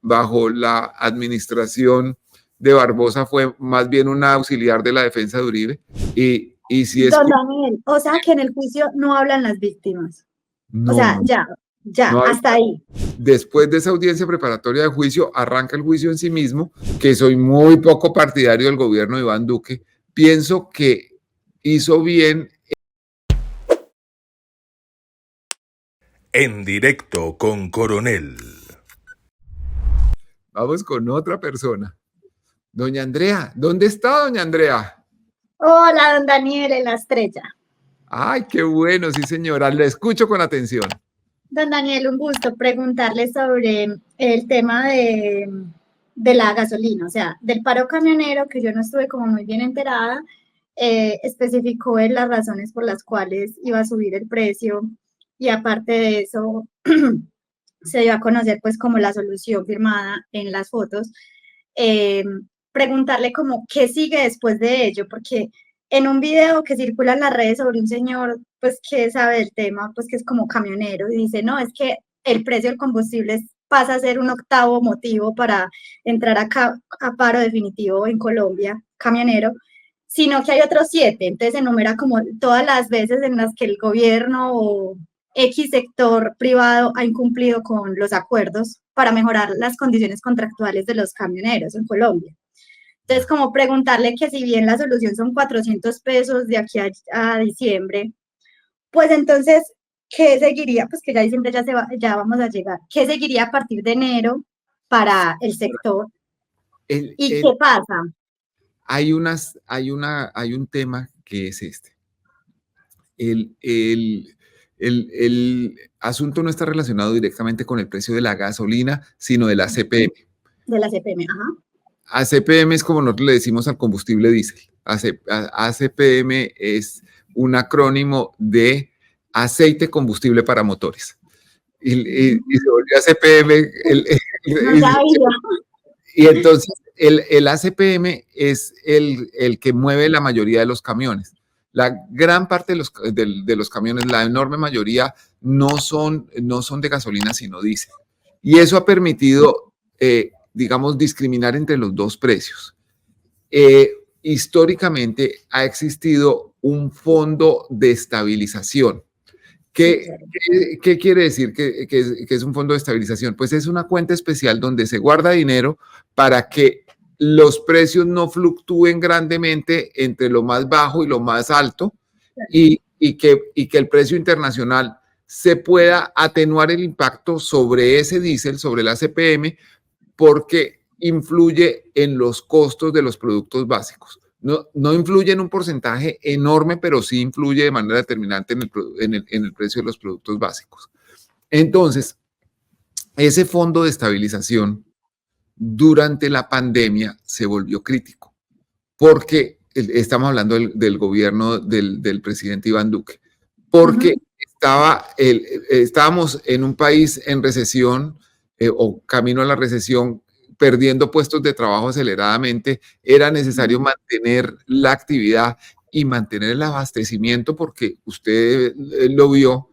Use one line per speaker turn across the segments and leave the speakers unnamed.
bajo la administración de Barbosa fue más bien un auxiliar de la defensa de Uribe. Y si es...
Don Daniel, o sea que en el juicio no hablan las víctimas.
No,
o sea,
no,
ya,
no,
hasta ahí.
Después de esa audiencia preparatoria de juicio, arranca el juicio en sí mismo, que soy muy poco partidario del gobierno de Iván Duque. Pienso que hizo bien.
En directo con Coronel.
Vamos con otra persona. Doña Andrea, ¿dónde está doña Andrea?
Hola, don Daniel, en la estrella.
Ay, qué bueno, sí señora, le escucho con atención.
Don Daniel, un gusto preguntarle sobre el tema de la gasolina, o sea, del paro camionero, que yo no estuve como muy bien enterada, especificó en las razones por las cuales iba a subir el precio, y aparte de eso, se dio a conocer pues como la solución firmada en las fotos. Preguntarle como qué sigue después de ello, porque en un video que circula en las redes sobre un señor, pues que sabe del tema, pues que es como camionero, y dice, no, es que el precio del combustible pasa a ser un octavo motivo para entrar a paro definitivo en Colombia, camionero, sino que hay otros 7, entonces enumera como todas las veces en las que el gobierno o X sector privado ha incumplido con los acuerdos para mejorar las condiciones contractuales de los camioneros en Colombia. Entonces, como preguntarle que si bien la solución son 400 pesos de aquí a diciembre, pues entonces, ¿qué seguiría? Pues que ya diciembre ya vamos a llegar. ¿Qué seguiría a partir de enero para el sector? ¿Y qué pasa?
Hay un tema que es este. El asunto no está relacionado directamente con el precio de la gasolina, sino de la CPM.
De la CPM, ajá.
ACPM es como nosotros le decimos al combustible diésel. ACPM es un acrónimo de aceite combustible para motores. Y se volvió ACPM. Y entonces el ACPM es el que mueve la mayoría de los camiones. La gran parte de los camiones, la enorme mayoría, no son de gasolina, sino diésel. Y eso ha permitido, digamos, discriminar entre los dos precios. Históricamente ha existido un fondo de estabilización. ¿Qué quiere decir que es un fondo de estabilización? Pues es una cuenta especial donde se guarda dinero para que los precios no fluctúen grandemente entre lo más bajo y lo más alto, y que el precio internacional se pueda atenuar el impacto sobre ese diésel, sobre la CPM, porque influye en los costos de los productos básicos. No influye en un porcentaje enorme, pero sí influye de manera determinante en el precio de los productos básicos. Entonces, ese fondo de estabilización durante la pandemia se volvió crítico, porque estamos hablando del gobierno del presidente Iván Duque, porque estábamos en un país en recesión o camino a la recesión, perdiendo puestos de trabajo aceleradamente. Era necesario mantener la actividad y mantener el abastecimiento, porque usted lo vio,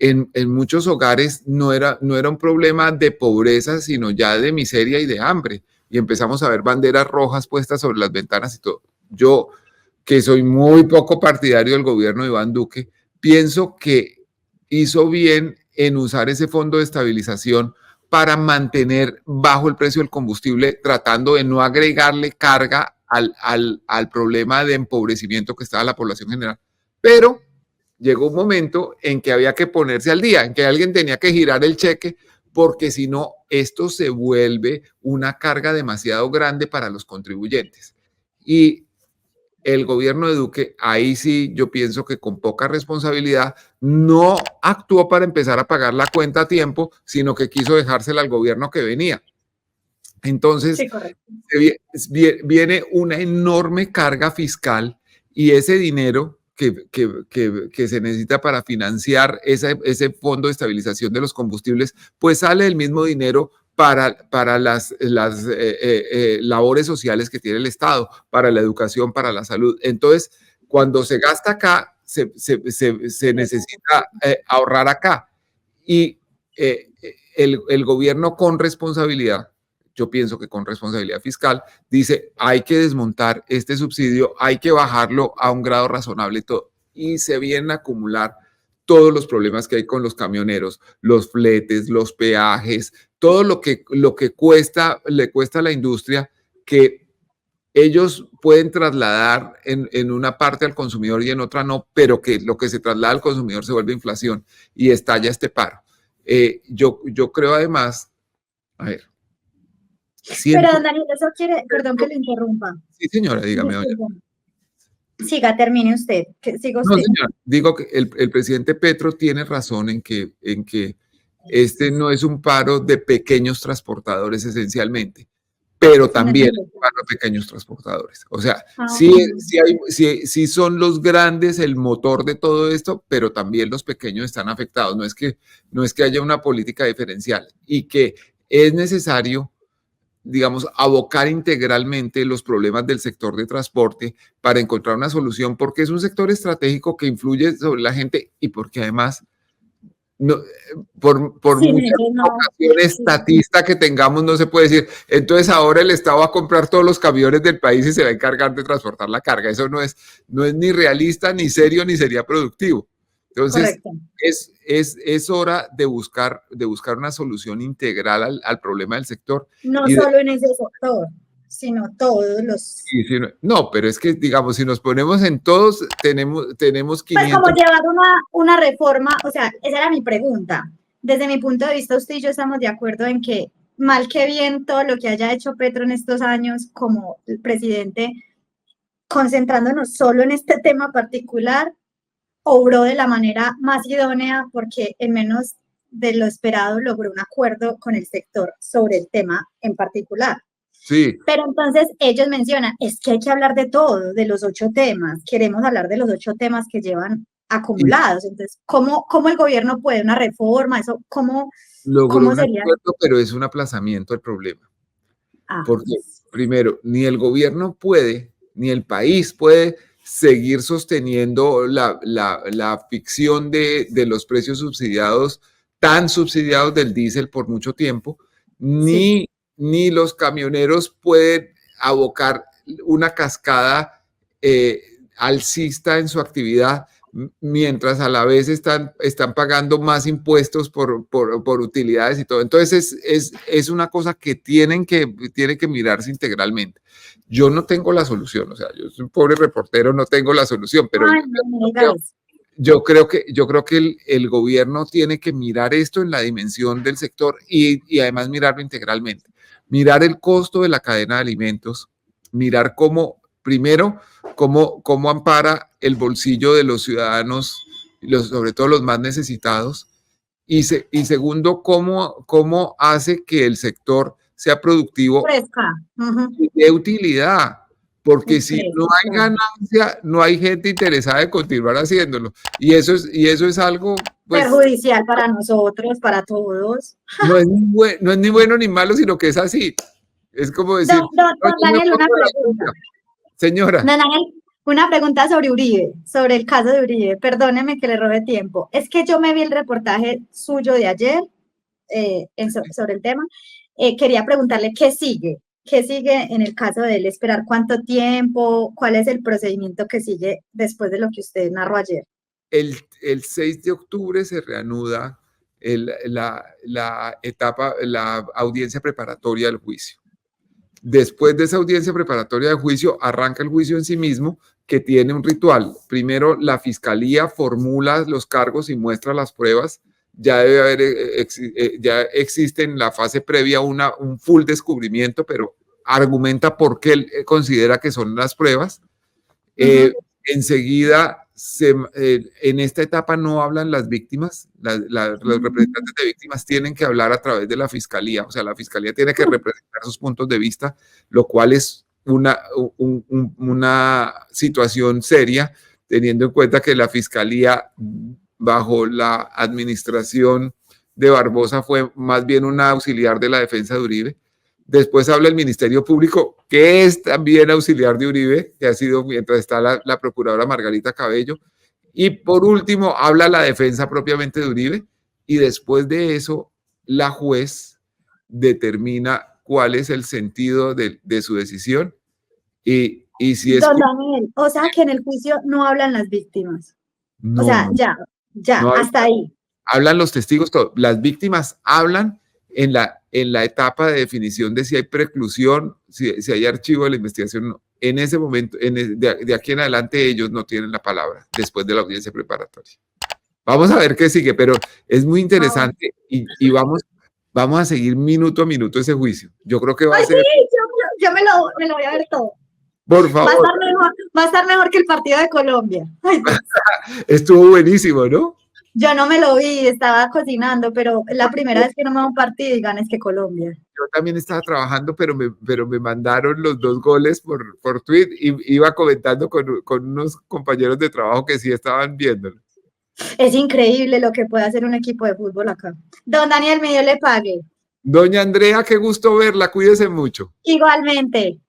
en muchos hogares no era un problema de pobreza, sino ya de miseria y de hambre. Y empezamos a ver banderas rojas puestas sobre las ventanas y todo. Yo, que soy muy poco partidario del gobierno de Iván Duque, pienso que hizo bien en usar ese fondo de estabilización para mantener bajo el precio del combustible, tratando de no agregarle carga al problema de empobrecimiento que estaba la población general. Pero llegó un momento en que había que ponerse al día, en que alguien tenía que girar el cheque, porque si no, esto se vuelve una carga demasiado grande para los contribuyentes. Y el gobierno de Duque, ahí sí yo pienso que con poca responsabilidad, no actuó para empezar a pagar la cuenta a tiempo, sino que quiso dejársela al gobierno que venía. Entonces, sí, viene una enorme carga fiscal, y ese dinero que se necesita para financiar ese fondo de estabilización de los combustibles, pues sale del mismo dinero para las labores sociales que tiene el Estado, para la educación, para la salud. Entonces, cuando se gasta acá, se necesita ahorrar acá. Y el gobierno con responsabilidad, yo pienso que con responsabilidad fiscal, dice, hay que desmontar este subsidio, hay que bajarlo a un grado razonable y todo. Y se vienen a acumular todos los problemas que hay con los camioneros, los fletes, los peajes, todo lo que le cuesta a la industria, que ellos pueden trasladar en una parte al consumidor y en otra no, pero que lo que se traslada al consumidor se vuelve inflación y estalla este paro. Yo creo además, a ver,
Pero,
siento,
don Daniel, eso quiere, perdón que le interrumpa.
sí señora, dígame, doña.
Siga, termine usted, que siga
No,
usted.
señora, digo que el presidente Petro tiene razón en que este no es un paro de pequeños transportadores esencialmente, pero también es un paro de pequeños transportadores. O sea, sí son los grandes el motor de todo esto, pero también los pequeños están afectados. No es que haya una política diferencial y que es necesario, digamos, abocar integralmente los problemas del sector de transporte para encontrar una solución, porque es un sector estratégico que influye sobre la gente y porque además, no, por
Sin
mucha
ellos no.
vocación estatista que tengamos, no se puede decir, entonces ahora el Estado va a comprar todos los camiones del país y se va a encargar de transportar la carga. Eso no es ni realista, ni serio, ni sería productivo. Entonces, es hora de buscar una solución integral al problema del sector.
No solo en ese sector, sino todos los...
Sí, no, pero es que, digamos, si nos ponemos en todos, tenemos 500...
Pues como llevar una reforma, o sea, esa era mi pregunta. Desde mi punto de vista, usted y yo estamos de acuerdo en que, mal que bien, todo lo que haya hecho Petro en estos años como el presidente, concentrándonos solo en este tema particular, obró de la manera más idónea porque en menos de lo esperado logró un acuerdo con el sector sobre el tema en particular.
Sí.
Pero entonces ellos mencionan, es que hay que hablar de todo, de los 8 temas, queremos hablar de los 8 temas que llevan acumulados. Entonces, ¿cómo el gobierno puede una reforma? Eso, ¿cómo sería?
Acuerdo, pero es un aplazamiento del problema. Porque, primero, ni el gobierno puede, ni el país puede seguir sosteniendo la ficción de los precios subsidiados, tan subsidiados del diésel por mucho tiempo, ni los camioneros pueden abocar una cascada alcista en su actividad, mientras a la vez están pagando más impuestos por utilidades y todo. Entonces es una cosa que tiene que mirarse integralmente. Yo no tengo la solución, o sea, yo soy un pobre reportero, no tengo la solución, pero yo creo que el gobierno tiene que mirar esto en la dimensión del sector y además mirarlo integralmente. Mirar el costo de la cadena de alimentos, mirar primero, cómo ampara el bolsillo de los ciudadanos, sobre todo los más necesitados, y segundo, cómo hace que el sector sea productivo y de utilidad, porque si no hay ganancia, no hay gente interesada en continuar haciéndolo, y eso es algo
pues, perjudicial para nosotros, para todos.
No es ni bueno ni malo, sino que es así. Es como decir,
Daniel, una pregunta.
Señora.
Daniel, una pregunta sobre Uribe, sobre el caso de Uribe. Perdóneme que le robe tiempo. Es que yo me vi el reportaje suyo de ayer sobre el tema. Quería preguntarle qué sigue en el caso de él, esperar cuánto tiempo, cuál es el procedimiento que sigue después de lo que usted narró ayer.
El 6 de octubre se reanuda la audiencia preparatoria del juicio. Después de esa audiencia preparatoria del juicio, arranca el juicio en sí mismo, que tiene un ritual. Primero, la fiscalía formula los cargos y muestra las pruebas. Ya debe haber, ya existe en la fase previa un full descubrimiento, pero argumenta por qué él considera que son las pruebas. Enseguida, en esta etapa no hablan las víctimas, los representantes de víctimas tienen que hablar a través de la fiscalía, o sea, la fiscalía tiene que representar sus puntos de vista, lo cual es una situación seria, teniendo en cuenta que la fiscalía bajo la administración de Barbosa fue más bien una auxiliar de la defensa de Uribe. Después habla el Ministerio Público, que es también auxiliar de Uribe, que ha sido mientras está la procuradora Margarita Cabello. Y por último, habla la defensa propiamente de Uribe. Y después de eso, la juez determina cuál es el sentido de su decisión y si es...
Don Daniel, o sea que en el juicio no hablan las víctimas.
No,
O sea,
no,
ya,
no
hasta ahí.
hablan los testigos, las víctimas hablan en la etapa de definición de si hay preclusión, si hay archivo de la investigación. En ese momento, de aquí en adelante, ellos no tienen la palabra después de la audiencia preparatoria. Vamos a ver qué sigue, pero es muy interesante y vamos a seguir minuto a minuto ese juicio. Yo creo que va a ser...
Sí, yo me lo voy a ver todo.
Por favor.
Va a estar mejor que el partido de Colombia. Ay,
estuvo buenísimo, ¿no?
Yo no me lo vi, estaba cocinando, pero es la primera vez que no me veo un partido y ganes que Colombia.
Yo también estaba trabajando, pero me mandaron los 2 goles por tweet y iba comentando con unos compañeros de trabajo que sí estaban viéndolo.
Es increíble lo que puede hacer un equipo de fútbol acá. Don Daniel, me dio le pague.
Doña Andrea, qué gusto verla, cuídese mucho.
Igualmente.